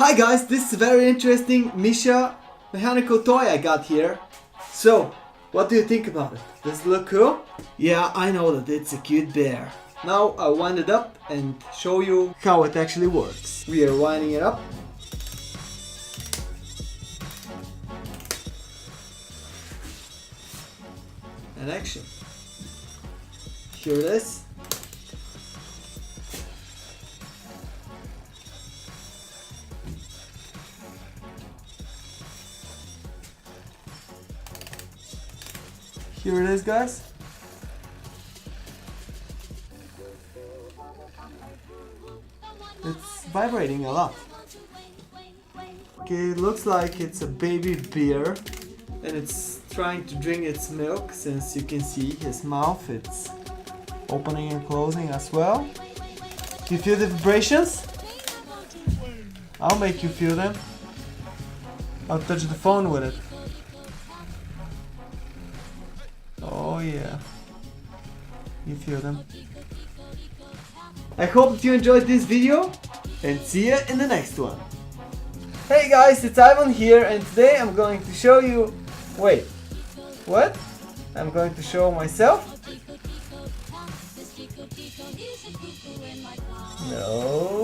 Hi guys, this is a very interesting Misha mechanical toy I got here. So, what do you think about it? Does it look cool? Yeah, I know that it's a cute bear. Now I'll wind it up and show you how it actually works. We are winding it up. And action. Here it is. Here it is, guys. It's vibrating a lot. Okay, it looks like it's a baby bear and it's trying to drink its milk, since you can see his mouth, it's opening and closing as well. Do you feel the vibrations? I'll make you feel them. I'll touch the phone with it. Oh yeah, you feel them. I hope that you enjoyed this video and see you in the next one. Hey guys, it's Ivan here, and today I'm going to show you... Wait, what? I'm going to show myself? No.